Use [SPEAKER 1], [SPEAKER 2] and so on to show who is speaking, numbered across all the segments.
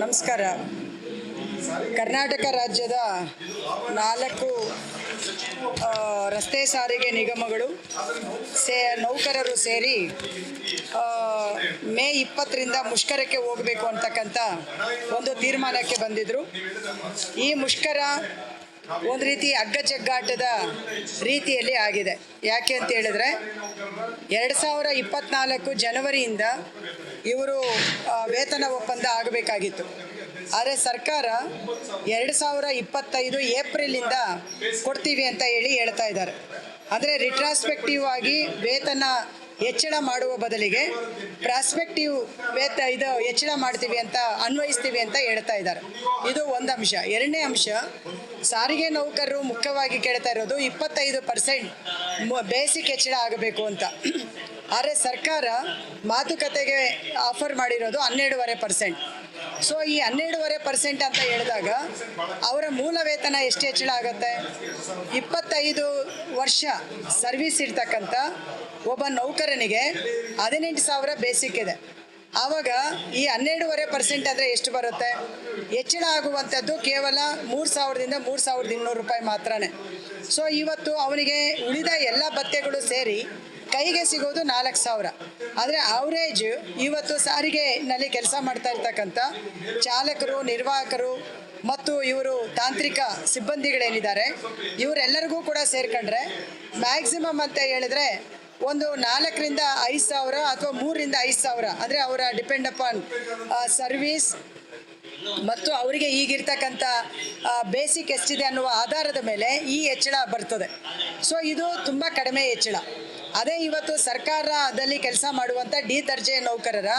[SPEAKER 1] ನಮಸ್ಕಾರ. ಕರ್ನಾಟಕ ರಾಜ್ಯದ 4 ರಸ್ತೆ ಸಾರಿಗೆ ನಿಗಮಗಳು ನೌಕರರು ಸೇರಿ ಮೇ 20ರಿಂದ ಮುಷ್ಕರಕ್ಕೆ ಹೋಗಬೇಕು ಅಂತಕ್ಕಂಥ ಒಂದು ತೀರ್ಮಾನಕ್ಕೆ ಬಂದಿದ್ದರು. ಈ ಮುಷ್ಕರ ಒಂದು ರೀತಿ ಹಗ್ಗಜಗ್ಗಾಟದ ರೀತಿಯಲ್ಲಿ ಆಗಿದೆ. ಯಾಕೆ ಅಂತ ಹೇಳಿದ್ರೆ 2024 ಜನವರಿಯಿಂದ ಇವರು ವೇತನ ಒಪ್ಪಂದ ಆಗಬೇಕಾಗಿತ್ತು. ಆದರೆ ಸರ್ಕಾರ 2025 ಏಪ್ರಿಲಿಂದ ಕೊಡ್ತೀವಿ ಅಂತ ಹೇಳ್ತಾ ಇದ್ದಾರೆ. ಅಂದರೆ ರಿಟ್ರಾಸ್ಪೆಕ್ಟಿವ್ ಆಗಿ ವೇತನ ಹೆಚ್ಚಳ ಮಾಡುವ ಬದಲಿಗೆ ಪ್ರಾಸ್ಪೆಕ್ಟಿವ್ ಇದು ಹೆಚ್ಚಳ ಮಾಡ್ತೀವಿ ಅಂತ ಅನ್ವಯಿಸ್ತೀವಿ ಅಂತ ಹೇಳ್ತಾ ಇದ್ದಾರೆ. ಇದು ಒಂದು ಅಂಶ. ಎರಡನೇ ಅಂಶ, ಸಾರಿಗೆ ನೌಕರರು ಮುಖ್ಯವಾಗಿ ಕೇಳ್ತಾ ಇರೋದು 25% ಬೇಸಿಕ್ ಹೆಚ್ಚಳ ಆಗಬೇಕು ಅಂತ. ಆದರೆ ಸರ್ಕಾರ ಮಾತುಕತೆಗೆ ಆಫರ್ ಮಾಡಿರೋದು 12.5%. ಸೊ ಈ 12.5% ಅಂತ ಹೇಳಿದಾಗ ಅವರ ಮೂಲ ವೇತನ ಎಷ್ಟು ಹೆಚ್ಚಳ ಆಗುತ್ತೆ? 25 ವರ್ಷ ಸರ್ವಿಸ್ ಇರ್ತಕ್ಕಂಥ ಒಬ್ಬ ನೌಕರನಿಗೆ 18,000 ಬೇಸಿಕ್ ಇದೆ. ಆವಾಗ ಈ 12.5% ಅಂದರೆ ಎಷ್ಟು ಬರುತ್ತೆ? ಹೆಚ್ಚಳ ಆಗುವಂಥದ್ದು ಕೇವಲ 3,000ದಿಂದ 3,200 ರೂಪಾಯಿ ಮಾತ್ರನೇ. ಸೊ ಇವತ್ತು ಅವನಿಗೆ ಉಳಿದ ಎಲ್ಲ ಭತ್ಯೆಗಳು ಸೇರಿ ಕೈಗೆ ಸಿಗೋದು 4,000. ಆದರೆ ಅವರೇಜ್ ಇವತ್ತು ಸಾರಿಗೆನಲ್ಲಿ ಕೆಲಸ ಮಾಡ್ತಾ ಇರ್ತಕ್ಕಂಥ ಚಾಲಕರು, ನಿರ್ವಾಹಕರು ಮತ್ತು ಇವರು ತಾಂತ್ರಿಕ ಸಿಬ್ಬಂದಿಗಳೇನಿದ್ದಾರೆ ಇವರೆಲ್ಲರಿಗೂ ಕೂಡ ಸೇರ್ಕೊಂಡ್ರೆ ಮ್ಯಾಕ್ಸಿಮಮ್ ಅಂತ ಹೇಳಿದ್ರೆ ಒಂದು 4ರಿಂದ 5,000 ಅಥವಾ 3ರಿಂದ 5,000, ಅಂದರೆ ಅವರ ಡಿಪೆಂಡ್ ಅಪಾನ್ ಸರ್ವೀಸ್ ಮತ್ತು ಅವರಿಗೆ ಈಗಿರ್ತಕ್ಕಂಥ ಬೇಸಿಕ್ ಎಷ್ಟಿದೆ ಅನ್ನುವ ಆಧಾರದ ಮೇಲೆ ಈ ಹೆಚ್ಚಳ ಬರ್ತದೆ. ಸೊ ಇದು ತುಂಬ ಕಡಿಮೆ ಹೆಚ್ಚಳ. ಅದೇ ಇವತ್ತು ಸರ್ಕಾರದಲ್ಲಿ ಕೆಲಸ ಮಾಡುವಂಥ ಡಿ ದರ್ಜೆಯ ನೌಕರರ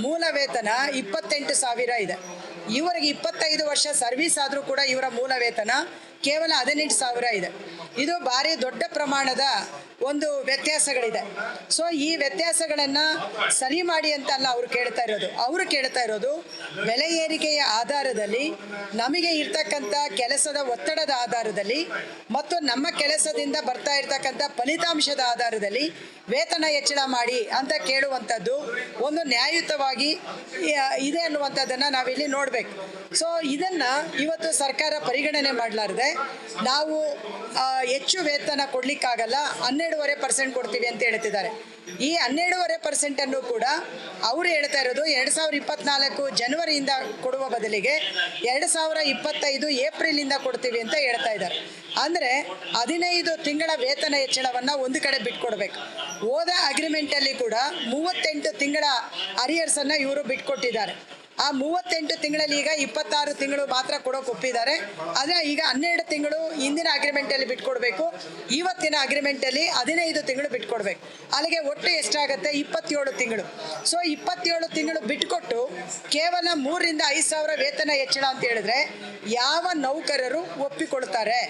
[SPEAKER 1] ಮೂಲ ವೇತನ 28,000 ಇದೆ. ಇವರಿಗೆ 25 ವರ್ಷ ಸರ್ವಿಸ್ ಆದರೂ ಕೂಡ ಇವರ ಮೂಲ ವೇತನ ಕೇವಲ 18,000 ಇದೆ. ಇದು ಭಾರಿ ದೊಡ್ಡ ಪ್ರಮಾಣದ ಒಂದು ವ್ಯತ್ಯಾಸಗಳಿದೆ. ಸೊ ಈ ವ್ಯತ್ಯಾಸಗಳನ್ನು ಸರಿ ಮಾಡಿ ಅಂತ ಅಲ್ಲ ಅವರು ಕೇಳ್ತಾ ಇರೋದು ಬೆಲೆ ಏರಿಕೆಯ ಆಧಾರದಲ್ಲಿ, ನಮಗೆ ಇರ್ತಕ್ಕಂಥ ಕೆಲಸದ ಒತ್ತಡದ ಆಧಾರದಲ್ಲಿ ಮತ್ತು ನಮ್ಮ ಕೆಲಸದಿಂದ ಬರ್ತಾ ಇರ್ತಕ್ಕಂಥ ಫಲಿತಾಂಶದ ಆಧಾರದಲ್ಲಿ ವೇತನ ಹೆಚ್ಚಳ ಮಾಡಿ ಅಂತ ಕೇಳುವಂಥದ್ದು ಒಂದು ನ್ಯಾಯಯುತವಾಗಿ ಇದೆ ಅನ್ನುವಂಥದ್ದನ್ನು ನಾವಿಲ್ಲಿ ನೋಡಬೇಕು. ಸೊ ಇದನ್ನು ಇವತ್ತು ಸರ್ಕಾರ ಪರಿಗಣನೆ ಮಾಡಲಾರದೆ ನಾವು ಹೆಚ್ಚು ವೇತನ ಕೊಡಲಿಕ್ಕಾಗಲ್ಲ, 12.5% ಕೊಡ್ತೀವಿ ಅಂತ ಹೇಳ್ತಿದ್ದಾರೆ. ಈ 12.5% ಕೂಡ ಅವರು ಹೇಳ್ತಾ ಇರೋದು 2024 ಜನವರಿಯಿಂದ ಕೊಡುವ ಬದಲಿಗೆ 2025 ಏಪ್ರಿಲಿಂದ ಕೊಡ್ತೀವಿ ಅಂತ ಹೇಳ್ತಾ ಇದ್ದಾರೆ. ಅಂದರೆ 15 ತಿಂಗಳ ವೇತನ ಹೆಚ್ಚಳವನ್ನು ಒಂದು ಕಡೆ ಬಿಟ್ಕೊಡ್ಬೇಕು. ಹೋದ ಅಗ್ರಿಮೆಂಟಲ್ಲಿ ಕೂಡ 38 ತಿಂಗಳ ಅರಿಯರ್ಸನ್ನು ಇವರು ಬಿಟ್ಕೊಟ್ಟಿದ್ದಾರೆ. ಆ 38 ತಿಂಗಳಲ್ಲಿ ಈಗ 26 ತಿಂಗಳು ಮಾತ್ರ ಕೊಡೋಕೆ ಒಪ್ಪಿದ್ದಾರೆ. ಆದರೆ ಈಗ 12 ತಿಂಗಳು ಹಿಂದಿನ ಅಗ್ರಿಮೆಂಟಲ್ಲಿ ಬಿಟ್ಕೊಡ್ಬೇಕು, ಇವತ್ತಿನ ಅಗ್ರಿಮೆಂಟಲ್ಲಿ 15 ತಿಂಗಳು ಬಿಟ್ಕೊಡ್ಬೇಕು. ಅಲ್ಲಿಗೆ ಒಟ್ಟು ಎಷ್ಟಾಗುತ್ತೆ? 27 ತಿಂಗಳು. ಸೊ 27 ತಿಂಗಳು ಬಿಟ್ಕೊಟ್ಟು ಕೇವಲ 3ರಿಂದ 5,000 ವೇತನ ಹೆಚ್ಚಳ ಅಂತ ಹೇಳಿದ್ರೆ ಯಾವ ನೌಕರರು ಒಪ್ಪಿಕೊಳ್ತಾರೆ?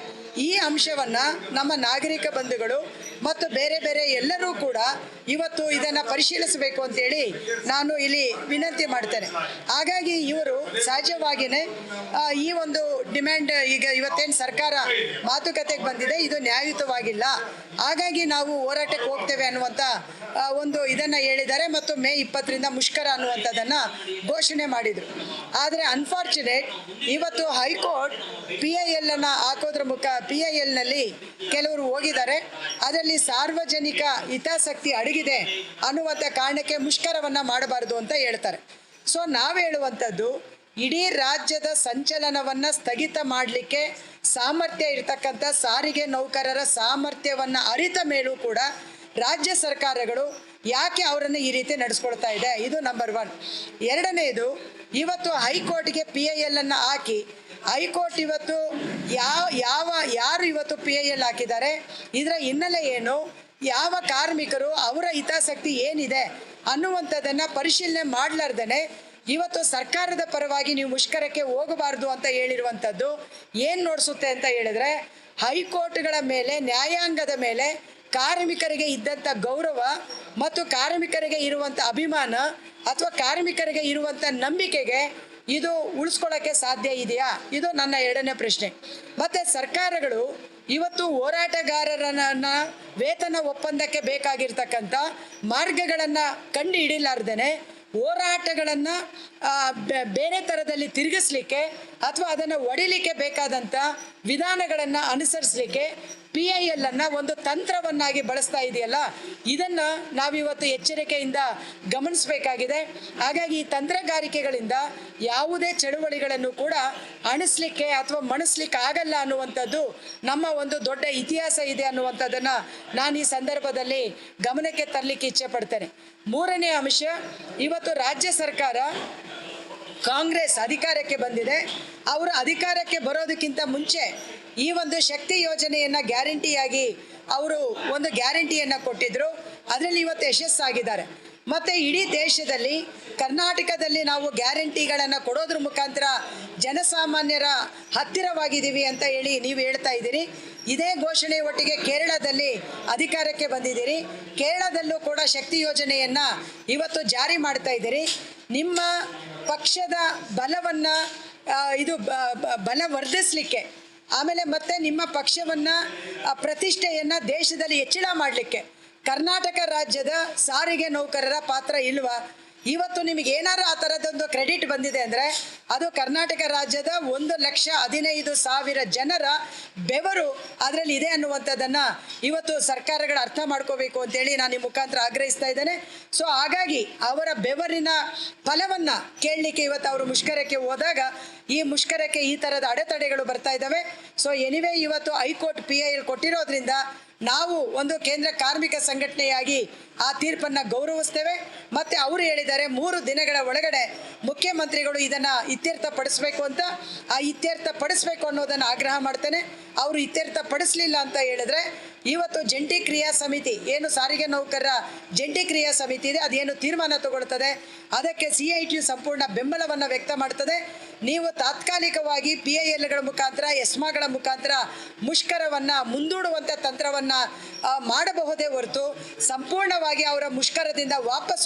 [SPEAKER 1] ಈ ಅಂಶವನ್ನು ನಮ್ಮ ನಾಗರಿಕ ಬಂಧುಗಳು ಮತ್ತು ಬೇರೆ ಬೇರೆ ಎಲ್ಲರೂ ಕೂಡ ಇವತ್ತು ಇದನ್ನು ಪರಿಶೀಲಿಸಬೇಕು ಅಂತೇಳಿ ನಾನು ಇಲ್ಲಿ ವಿನಂತಿ ಮಾಡ್ತೇನೆ. ಹಾಗಾಗಿ ಇವರು ಸಹಜವಾಗಿಯೇ ಈ ಒಂದು ಡಿಮ್ಯಾಂಡ್ ಇವತ್ತೇನು ಸರ್ಕಾರ ಮಾತುಕತೆಗೆ ಬಂದಿದೆ ಇದು ನ್ಯಾಯಯುತವಾಗಿಲ್ಲ, ಹಾಗಾಗಿ ನಾವು ಹೋರಾಟಕ್ಕೆ ಹೋಗ್ತೇವೆ ಅನ್ನುವಂಥ ಒಂದು ಇದನ್ನು ಹೇಳಿದ್ದಾರೆ ಮತ್ತು ಮೇ 20ರಿಂದ ಮುಷ್ಕರ ಅನ್ನುವಂಥದ್ದನ್ನು ಘೋಷಣೆ ಮಾಡಿದರು. ಆದರೆ ಅನ್ಫಾರ್ಚುನೇಟ್ ಇವತ್ತು ಹೈಕೋರ್ಟ್ PIL ಅನ್ನು ಹಾಕೋದ್ರ PIL ನಲ್ಲಿ ಕೆಲವರು ಹೋಗಿದ್ದಾರೆ. ಅದರಲ್ಲಿ ಸಾರ್ವಜನಿಕ ಹಿತಾಸಕ್ತಿ ಅಡಗಿದೆ ಅನ್ನುವಂಥ ಕಾರಣಕ್ಕೆ ಮುಷ್ಕರವನ್ನು ಮಾಡಬಾರದು ಅಂತ ಹೇಳ್ತಾರೆ. ಸೊ ನಾವು ಹೇಳುವಂಥದ್ದು, ಇಡೀ ರಾಜ್ಯದ ಸಂಚಲನವನ್ನು ಸ್ಥಗಿತ ಮಾಡಲಿಕ್ಕೆ ಸಾಮರ್ಥ್ಯ ಇರತಕ್ಕಂಥ ಸಾರಿಗೆ ನೌಕರರ ಸಾಮರ್ಥ್ಯವನ್ನು ಅರಿತ ಮೇಲೂ ಕೂಡ ರಾಜ್ಯ ಸರ್ಕಾರಗಳು ಯಾಕೆ ಅವರನ್ನು ಈ ರೀತಿ ನಡೆಸ್ಕೊಳ್ತಾ ಇದೆ? ಇದು ನಂಬರ್ 1. ಎರಡನೇದು, ಇವತ್ತು ಹೈಕೋರ್ಟ್ಗೆ PIL ಅನ್ನು ಹಾಕಿ ಹೈಕೋರ್ಟ್ ಇವತ್ತು ಯಾರು ಇವತ್ತು PIL ಹಾಕಿದ್ದಾರೆ, ಇದರ ಹಿನ್ನೆಲೆ ಏನು, ಯಾವ ಕಾರ್ಮಿಕರು, ಅವರ ಹಿತಾಸಕ್ತಿ ಏನಿದೆ ಅನ್ನುವಂಥದ್ದನ್ನು ಪರಿಶೀಲನೆ ಮಾಡಲಾರ್ದೇ ಇವತ್ತು ಸರ್ಕಾರದ ಪರವಾಗಿ ನೀವು ಮುಷ್ಕರಕ್ಕೆ ಹೋಗಬಾರ್ದು ಅಂತ ಹೇಳಿರುವಂಥದ್ದು ಏನು ನೋಡಿಸುತ್ತೆ ಅಂತ ಹೇಳಿದ್ರೆ, ಹೈಕೋರ್ಟ್ಗಳ ಮೇಲೆ, ನ್ಯಾಯಾಂಗದ ಮೇಲೆ ಕಾರ್ಮಿಕರಿಗೆ ಇದ್ದಂಥ ಗೌರವ ಮತ್ತು ಕಾರ್ಮಿಕರಿಗೆ ಇರುವಂಥ ಅಭಿಮಾನ ಅಥವಾ ಕಾರ್ಮಿಕರಿಗೆ ಇರುವಂಥ ನಂಬಿಕೆಗೆ ಇದು ಉಳಿಸ್ಕೊಳ್ಳೋಕ್ಕೆ ಸಾಧ್ಯ ಇದೆಯಾ? ಇದು ನನ್ನ ಎರಡನೇ ಪ್ರಶ್ನೆ. ಮತ್ತು ಸರ್ಕಾರಗಳು ಇವತ್ತು ಹೋರಾಟಗಾರರನ್ನ ವೇತನ ಒಪ್ಪಂದಕ್ಕೆ ಬೇಕಾಗಿರ್ತಕ್ಕಂಥ ಮಾರ್ಗಗಳನ್ನು ಕಂಡು ಹಿಡಿಲಾರ್ದೇ ಹೋರಾಟಗಳನ್ನು ಬೇರೆ ಥರದಲ್ಲಿ ತಿರುಗಿಸ್ಲಿಕ್ಕೆ ಅಥವಾ ಅದನ್ನು ಒಡಿಲಿಕ್ಕೆ ಬೇಕಾದಂಥ ವಿಧಾನಗಳನ್ನು ಅನುಸರಿಸಲಿಕ್ಕೆ PIL ಅನ್ನು ಒಂದು ತಂತ್ರವನ್ನಾಗಿ ಬಳಸ್ತಾ ಇದೆಯಲ್ಲ, ಇದನ್ನು ನಾವಿವತ್ತು ಎಚ್ಚರಿಕೆಯಿಂದ ಗಮನಿಸಬೇಕಾಗಿದೆ. ಹಾಗಾಗಿ ಈ ತಂತ್ರಗಾರಿಕೆಗಳಿಂದ ಯಾವುದೇ ಚಳುವಳಿಗಳನ್ನು ಕೂಡ ಅಣಿಸ್ಲಿಕ್ಕೆ ಅಥವಾ ಮಣಿಸ್ಲಿಕ್ಕೆ ಆಗಲ್ಲ ಅನ್ನುವಂಥದ್ದು ನಮ್ಮ ಒಂದು ದೊಡ್ಡ ಇತಿಹಾಸ ಇದೆ ಅನ್ನುವಂಥದ್ದನ್ನು ನಾನು ಈ ಸಂದರ್ಭದಲ್ಲಿ ಗಮನಕ್ಕೆ ತರಲಿಕ್ಕೆ ಇಚ್ಛೆ ಪಡ್ತೇನೆ. ಮೂರನೇ ಅಂಶ, ಇವತ್ತು ರಾಜ್ಯ ಸರ್ಕಾರ ಕಾಂಗ್ರೆಸ್ ಅಧಿಕಾರಕ್ಕೆ ಬಂದಿದೆ. ಅವರು ಅಧಿಕಾರಕ್ಕೆ ಬರೋದಕ್ಕಿಂತ ಮುಂಚೆ ಈ ಒಂದು ಶಕ್ತಿ ಯೋಜನೆಯನ್ನು ಗ್ಯಾರಂಟಿಯಾಗಿ ಅವರು ಒಂದು ಗ್ಯಾರಂಟಿಯನ್ನು ಕೊಟ್ಟಿದ್ದರು. ಅದರಲ್ಲಿ ಇವತ್ತು ಯಶಸ್ಸಾಗಿದ್ದಾರೆ. ಮತ್ತು ಇಡೀ ದೇಶದಲ್ಲಿ ಕರ್ನಾಟಕದಲ್ಲಿ ನಾವು ಗ್ಯಾರಂಟಿಗಳನ್ನು ಕೊಡೋದ್ರ ಮುಖಾಂತರ ಜನಸಾಮಾನ್ಯರ ಹತ್ತಿರವಾಗಿದ್ದೀವಿ ಅಂತ ಹೇಳಿ ನೀವು ಹೇಳ್ತಾ ಇದ್ದೀರಿ. ಇದೇ ಘೋಷಣೆ ಒಟ್ಟಿಗೆ ಕೇರಳದಲ್ಲಿ ಅಧಿಕಾರಕ್ಕೆ ಬಂದಿದ್ದೀರಿ. ಕೇರಳದಲ್ಲೂ ಕೂಡ ಶಕ್ತಿ ಯೋಜನೆಯನ್ನು ಇವತ್ತು ಜಾರಿ ಮಾಡ್ತಾ ಇದ್ದೀರಿ. ನಿಮ್ಮ ಪಕ್ಷದ ಬಲವನ್ನು ಬಲವರ್ಧಿಸಲಿಕ್ಕೆ, ಆಮೇಲೆ ಮತ್ತೆ ನಿಮ್ಮ ಪಕ್ಷವನ್ನು ಪ್ರತಿಷ್ಠೆಯನ್ನು ದೇಶದಲ್ಲಿ ಹೆಚ್ಚಳ ಮಾಡಲಿಕ್ಕೆ ಕರ್ನಾಟಕ ರಾಜ್ಯದ ಸಾರಿಗೆ ನೌಕರರ ಪಾತ್ರ ಇಲ್ವಾ? ಇವತ್ತು ನಿಮಗೆ ಏನಾರು ಆ ಥರದೊಂದು ಕ್ರೆಡಿಟ್ ಬಂದಿದೆ ಅಂದರೆ ಅದು ಕರ್ನಾಟಕ ರಾಜ್ಯದ 1,15,000 ಜನರ ಬೆವರು ಅದರಲ್ಲಿ ಇದೆ ಅನ್ನುವಂಥದ್ದನ್ನು ಇವತ್ತು ಸರ್ಕಾರಗಳು ಅರ್ಥ ಮಾಡ್ಕೋಬೇಕು ಅಂತೇಳಿ ನಾನು ಈ ಮುಖಾಂತರ ಆಗ್ರಹಿಸ್ತಾ ಇದ್ದೇನೆ. ಸೊ ಹಾಗಾಗಿ ಅವರ ಬೆವರಿನ ಫಲವನ್ನು ಕೇಳಲಿಕ್ಕೆ ಇವತ್ತು ಅವರು ಮುಷ್ಕರಕ್ಕೆ ಹೋದಾಗ ಈ ಮುಷ್ಕರಕ್ಕೆ ಈ ಥರದ ಅಡೆತಡೆಗಳು ಬರ್ತಾ ಇದ್ದಾವೆ. ಸೊ ಎನಿವೇ ಇವತ್ತು ಹೈಕೋರ್ಟ್ PIL ಕೊಟ್ಟಿರೋದ್ರಿಂದ ನಾವು ಒಂದು ಕೇಂದ್ರ ಕಾರ್ಮಿಕ ಸಂಘಟನೆಯಾಗಿ ಆ ತೀರ್ಪನ್ನು ಗೌರವಿಸ್ತೇವೆ. ಮತ್ತು ಅವರು ಹೇಳಿದ್ದಾರೆ 3 ದಿನಗಳ ಒಳಗಡೆ ಮುಖ್ಯಮಂತ್ರಿಗಳು ಇದನ್ನು ಇತ್ಯರ್ಥಪಡಿಸಬೇಕು ಅಂತ. ಆ ಇತ್ಯರ್ಥಪಡಿಸಬೇಕು ಅನ್ನೋದನ್ನು ಆಗ್ರಹ ಮಾಡ್ತೇನೆ. ಅವರು ಇತ್ಯರ್ಥಪಡಿಸಲಿಲ್ಲ ಅಂತ ಹೇಳಿದ್ರೆ ಇವತ್ತು ಜಂಟಿ ಕ್ರಿಯಾ ಸಮಿತಿ, ಏನು ಸಾರಿಗೆ ನೌಕರರ ಜಂಟಿ ಕ್ರಿಯಾ ಸಮಿತಿ ಇದೆ, ಅದೇನು ತೀರ್ಮಾನ ತಗೊಳ್ತದೆ ಅದಕ್ಕೆ CITU ಸಂಪೂರ್ಣ ಬೆಂಬಲವನ್ನು ವ್ಯಕ್ತ ಮಾಡ್ತದೆ. ನೀವು ತಾತ್ಕಾಲಿಕವಾಗಿ PILಗಳ ಮುಖಾಂತರ ಎಸ್ಮಾಗಳ ಮುಖಾಂತರ ಮುಷ್ಕರವನ್ನು ಮುಂದೂಡುವಂಥ ತಂತ್ರವನ್ನು ಮಾಡಬಹುದೇ ಹೊರತು ಸಂಪೂರ್ಣವಾಗಿ ಅವರ ಮುಷ್ಕರದಿಂದ ವಾಪಸ್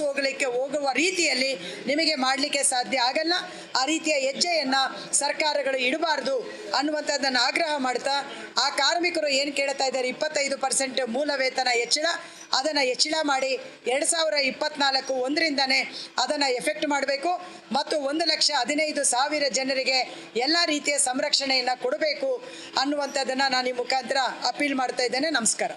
[SPEAKER 1] ಹೋಗುವ ರೀತಿಯಲ್ಲಿ ನಿಮಗೆ ಮಾಡಲಿಕ್ಕೆ ಸಾಧ್ಯ ಆಗಲ್ಲ. ಆ ರೀತಿಯ ಹೆಜ್ಜೆಯನ್ನು ಸರ್ಕಾರಗಳು ಇಡಬಾರ್ದು ಅನ್ನುವಂಥದ್ದನ್ನು ಆಗ್ರಹ ಮಾಡ್ತಾ, ಆ ಕಾರ್ಮಿಕರು ಏನು ಕೇಳ್ತಾ ಇದ್ದಾರೆ 25% ಮೂಲ ವೇತನ ಹೆಚ್ಚಳ, ಅದನ್ನು ಹೆಚ್ಚಳ ಮಾಡಿ 2024 1ರಿಂದನೇ ಅದನ್ನು ಎಫೆಕ್ಟ್ ಮಾಡಬೇಕು ಮತ್ತು 1,15,000 ಜನರಿಗೆ ಎಲ್ಲ ರೀತಿಯ ಸಂರಕ್ಷಣೆಯನ್ನು ಕೊಡಬೇಕು ಅನ್ನುವಂಥದ್ದನ್ನು ನಾನು ಈ ಮುಖಾಂತರ ಅಪೀಲ್ ಮಾಡ್ತಾ ಇದ್ದೇನೆ. ನಮಸ್ಕಾರ.